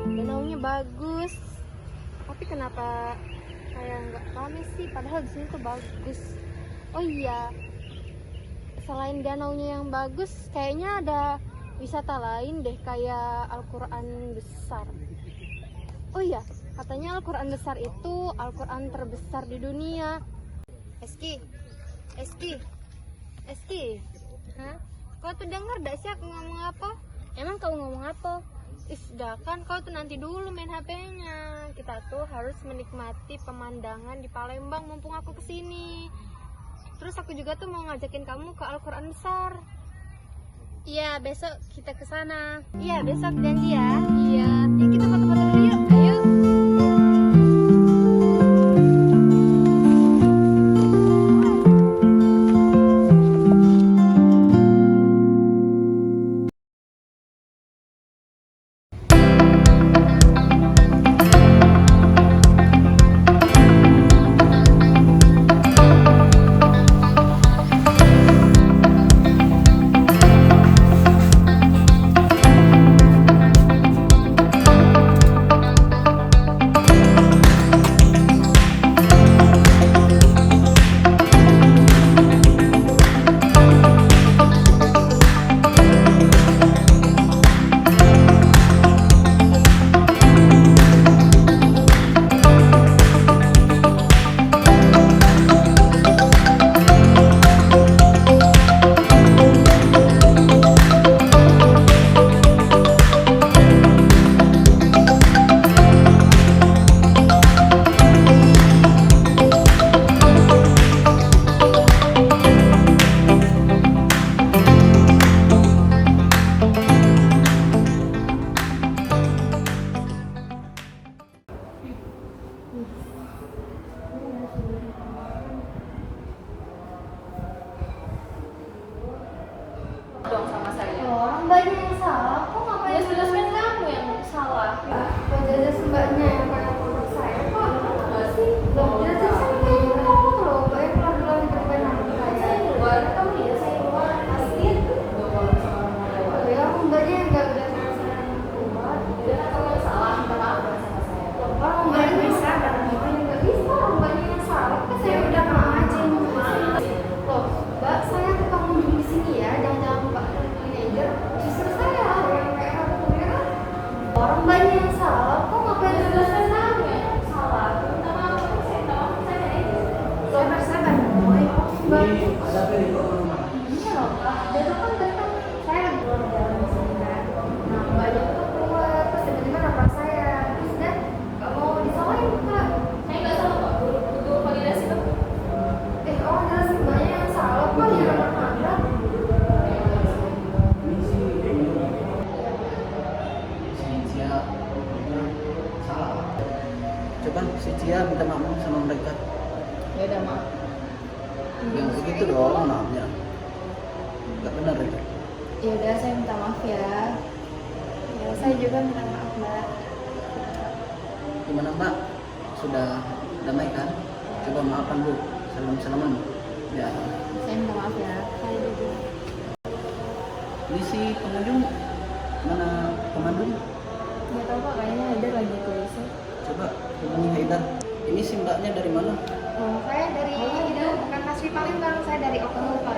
Danaunya bagus, tapi kenapa kayak nggak rame sih? Padahal di sini tuh bagus. Oh iya, selain danaunya yang bagus, kayaknya ada wisata lain deh, kayak Al-Quran besar. Oh iya, katanya Al-Quran besar itu Al-Quran terbesar di dunia. Eski, Eski, Eski, hah? Kau tuh denger gak sih aku ngomong apa? Emang kamu ngomong apa? Kan kau tuh nanti dulu main HP-nya. Kita tuh harus menikmati pemandangan di Palembang mumpung aku kesini. Terus aku juga tuh mau ngajakin kamu ke Al-Quran besar. Iya, besok kita ke sana. Iya, besok janji ya. Iya. Yuk kita foto-foto dulu yuk. Ayo. Dong sama saya. Orang banyak yang salah, kok ngapain? Ya sudah kan kamu yang salah. Kok jelas mbaknya yang kayak produk saya? Kok Enggak sih? jelas saya kayak loh, mbak yang pelan-pelan di depan aku Saya kayak. keluar, kamu ya saya keluar pasti udah kalau sama orang lewat. Ya, mbaknya yang nggak udah saya keluar. Udah kamu yang salah, minta maaf sama saya. Orang mbaknya bisa, dan mbaknya nggak bisa. Orang mbaknya yang salah, kan saya udah maafin. Loh, mbak, saya ke kamu di sini ya, jangan mbak manajer. Justru saya yang kayak aku ya. Orang mbaknya yang salah, kok ngapain jelas saya Kamu yang salah, minta maaf sama saya, minta maaf sama saya aja. sabar boy. Mbak, Ada apa nih kok rumah? iya loh mbak, besok kan datang saya lagi keluar jalan di sini kan. Nah mbaknya tuh keluar, terus tiba-tiba nabrak saya. Terus dia nggak mau disalahin kak. Saya nggak salah kok, butuh validasi kok. Orang jelas mbaknya yang salah kok yang nabrak. Ini si Cia salah. Coba si Cia minta maaf sama mereka. Ya udah maaf. Yang begitu dong maafnya. Gak benar itu. Ya udah saya minta maaf ya. Ya saya juga minta maaf mbak. Gimana Mbak? Sudah damai kan? Coba maafkan Bu. Salam-salaman. Ya. Saya minta maaf ya. Saya juga. Ini si pengunjung mana pemandu? Nggak tahu pak, kayaknya ada lagi tulisnya. Coba hubungi Haidar. Ini si mbaknya dari mana? Saya dari itu bukan asli Palembang, saya dari Okelupa.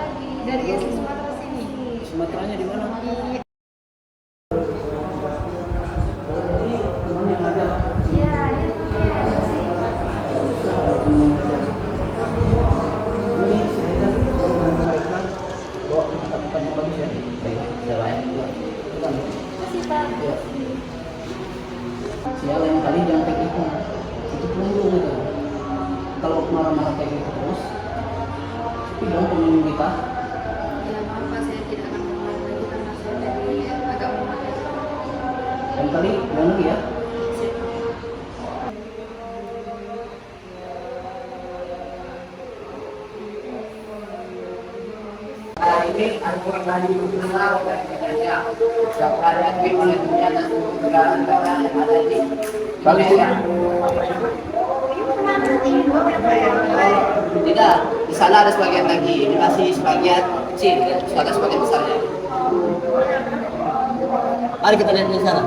Dari asli Sumatera sini. Sumateranya di mana? Di Ini teman yang ada. iya, itu sih. Ini si Haidar dengan mereka bawa tempat-tempat yang bagus ya. Baik, jalan. Bukan. Masih pak. Ya. Sial yang kali jangan kayak gitu. Itu peluru gitu. Kalau marah-marah kayak gitu terus, tapi dong pengunjung kita. Ya maaf pak, saya tidak akan mengulang lagi karena saya dari agak memakai. Dan kali jangan lagi ya. Ini Al-Quran lagi berkenal dan katanya siapa ada di mana dunia dan negara-negara yang ada di Malaysia. Tidak, di sana ada sebagian lagi. Ini masih sebagian kecil, ya. Ada sebagian besarnya. Mari kita lihat di sana.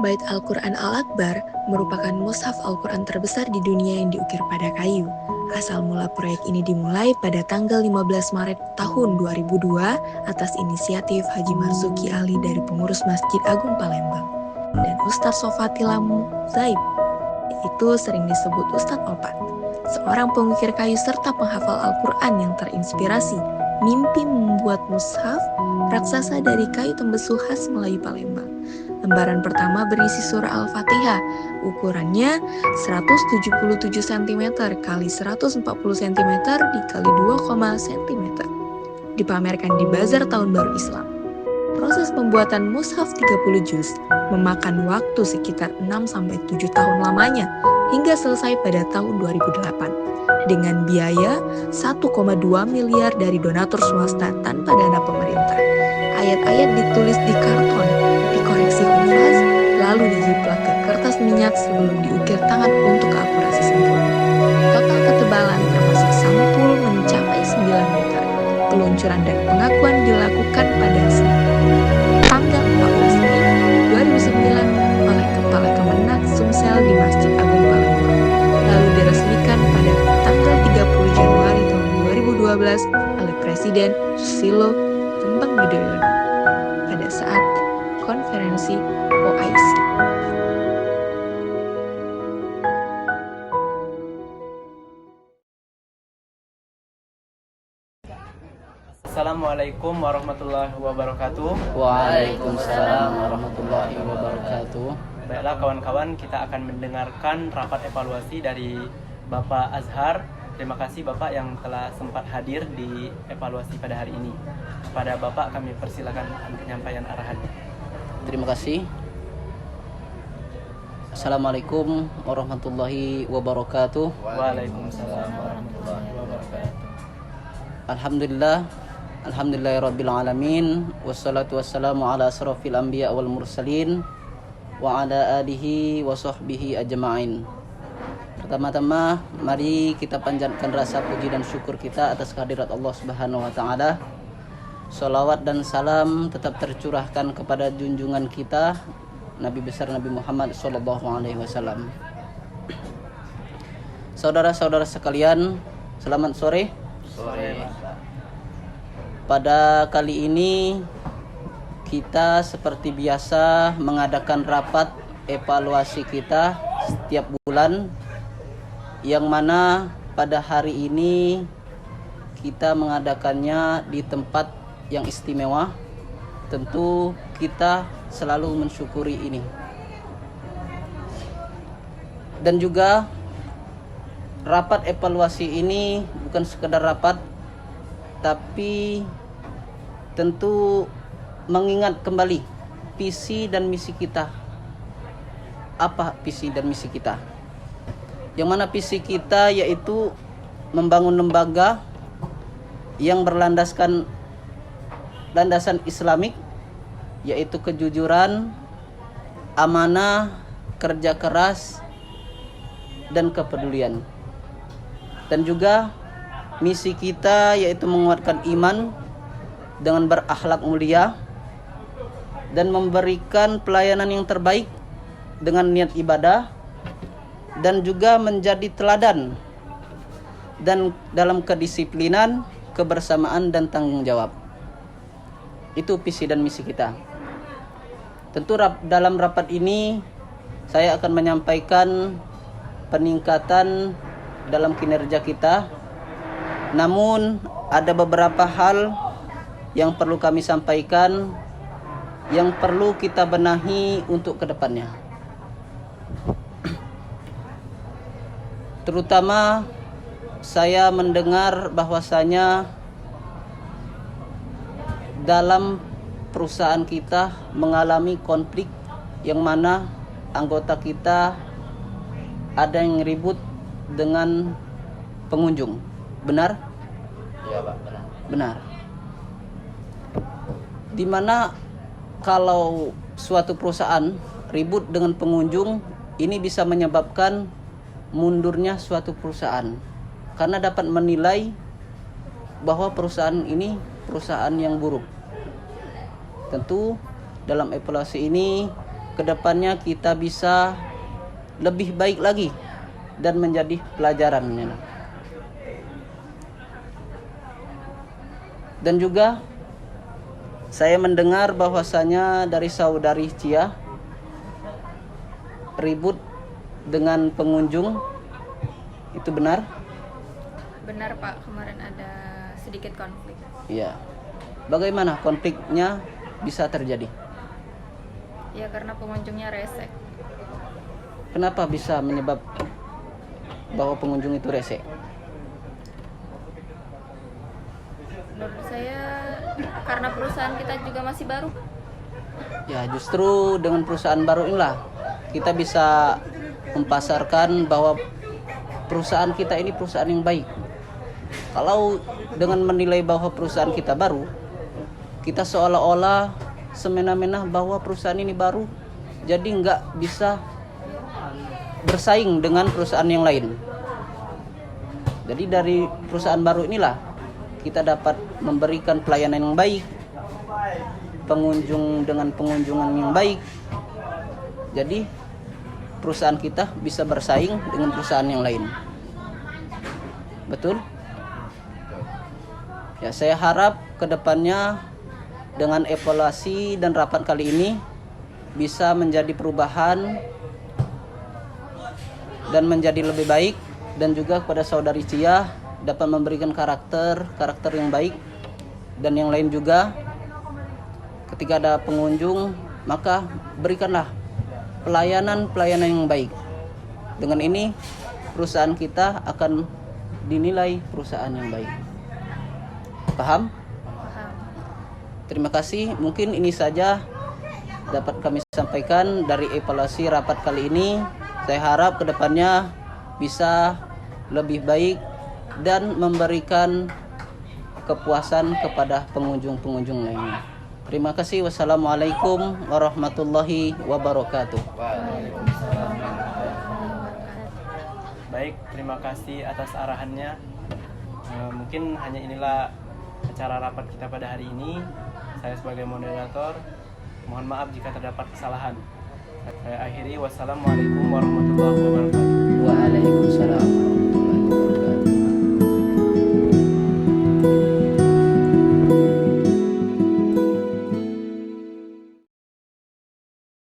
Bait Al-Quran Al-Akbar merupakan mushaf Al-Quran terbesar di dunia yang diukir pada kayu. Asal mula proyek ini dimulai pada tanggal 15 Maret tahun 2002 atas inisiatif Haji Marzuki Ali dari pengurus Masjid Agung Palembang dan Ustadz Sofati Lamu Zaid, yaitu sering disebut Ustadz Opat, seorang pengukir kayu serta penghafal Al-Quran yang terinspirasi mimpi membuat mushaf raksasa dari kayu tembesu khas Melayu Palembang. Lembaran pertama berisi surah Al-Fatihah, ukurannya 177 cm kali 140 cm dikali 2, cm. Dipamerkan di Bazar Tahun Baru Islam. Proses pembuatan mushaf 30 juz memakan waktu sekitar 6-7 tahun lamanya hingga selesai pada tahun 2008 dengan biaya 1,2 miliar dari donatur swasta tanpa dana pemerintah. Ayat-ayat ditulis di karton, dikoreksi hufaz, lalu dijiplak ke kertas minyak sebelum diukir tangan untuk akurasi sempurna. Total ketebalan termasuk sampul mencapai 9 meter. Peluncuran dan pengakuan dilakukan pada tanggal 14 Mei 2009 oleh Kepala Kemenak Sumsel di Masjid Agung Palembang, lalu diresmikan pada tanggal 30 Januari tahun 2012 oleh Presiden Susilo Bambang Yudhoyono pada saat konferensi OIC. Assalamualaikum warahmatullahi wabarakatuh. Waalaikumsalam warahmatullahi wabarakatuh. Baiklah kawan-kawan, kita akan mendengarkan rapat evaluasi dari Bapak Azhar. Terima kasih Bapak yang telah sempat hadir di evaluasi pada hari ini. Kepada Bapak kami persilakan penyampaian arahannya. Terima kasih. Assalamualaikum warahmatullahi wabarakatuh. Waalaikumsalam warahmatullahi wabarakatuh. Alhamdulillahirabbil alamin, wassalatu wassalamu ala asrofil anbiya wal mursalin wa ala alihi wa sahbihi ajma'in. Pertama-tama mari kita panjatkan rasa puji dan syukur kita atas kehadirat Allah Subhanahu wa taala. Shalawat dan salam tetap tercurahkan kepada junjungan kita Nabi besar Nabi Muhammad sallallahu alaihi wasallam. Saudara-saudara sekalian, selamat sore. Pada kali ini kita seperti biasa mengadakan rapat evaluasi kita setiap bulan, yang mana pada hari ini kita mengadakannya di tempat yang istimewa. Tentu kita selalu mensyukuri ini. Dan juga rapat evaluasi ini bukan sekedar rapat, tapi tentu mengingat kembali visi dan misi kita. Apa visi dan misi kita? Yang mana visi kita yaitu membangun lembaga yang berlandaskan landasan Islamik, yaitu kejujuran, amanah, kerja keras, dan kepedulian. Dan juga misi kita yaitu menguatkan iman dengan berakhlak mulia dan memberikan pelayanan yang terbaik dengan niat ibadah, dan juga menjadi teladan dan dalam kedisiplinan, kebersamaan, dan tanggung jawab. Itu visi dan misi kita. Tentu dalam rapat ini saya akan menyampaikan peningkatan dalam kinerja kita. Namun ada beberapa hal yang perlu kami sampaikan, yang perlu kita benahi untuk kedepannya. Terutama saya mendengar bahwasanya dalam perusahaan kita mengalami konflik, yang mana anggota kita ada yang ribut dengan pengunjung. Benar? Iya Pak, benar. Benar. Dimana kalau suatu perusahaan ribut dengan pengunjung, ini bisa menyebabkan mundurnya suatu perusahaan karena dapat menilai bahwa perusahaan ini perusahaan yang buruk. Tentu dalam evaluasi ini kedepannya kita bisa lebih baik lagi dan menjadi pelajaran. Dan juga saya mendengar bahwasanya dari saudari Cia ribut dengan pengunjung, itu benar? Benar Pak, kemarin ada sedikit konflik. Iya. Bagaimana konfliknya bisa terjadi? Ya karena pengunjungnya rese. Kenapa bisa menyebab bahwa pengunjung itu rese? Menurut saya karena perusahaan kita juga masih baru. Ya, justru dengan perusahaan baru inilah kita bisa mempasarkan bahwa perusahaan kita ini perusahaan yang baik. Kalau dengan menilai bahwa perusahaan kita baru, kita seolah-olah semena-mena bahwa perusahaan ini baru, jadi nggak bisa bersaing dengan perusahaan yang lain. Jadi dari perusahaan baru inilah kita dapat memberikan pelayanan yang baik, pengunjung dengan pengunjungan yang baik. Jadi perusahaan kita bisa bersaing dengan perusahaan yang lain. Betul? Ya, saya harap kedepannya dengan evaluasi dan rapat kali ini bisa menjadi perubahan dan menjadi lebih baik, dan juga kepada saudari Cia dapat memberikan karakter yang baik, dan yang lain juga ketika ada pengunjung maka berikanlah pelayanan yang baik. Dengan ini perusahaan kita akan dinilai perusahaan yang baik. Paham? Paham. Terima kasih. Mungkin ini saja dapat kami sampaikan dari evaluasi rapat kali ini. Saya harap kedepannya bisa lebih baik dan memberikan kepuasan kepada pengunjung-pengunjung lainnya. Terima kasih. Wassalamualaikum warahmatullahi wabarakatuh. Baik, terima kasih atas arahannya. Mungkin hanya inilah acara rapat kita pada hari ini. Saya sebagai moderator mohon maaf jika terdapat kesalahan. Saya akhiri. Wassalamualaikum warahmatullahi wabarakatuh. Waalaikumsalam.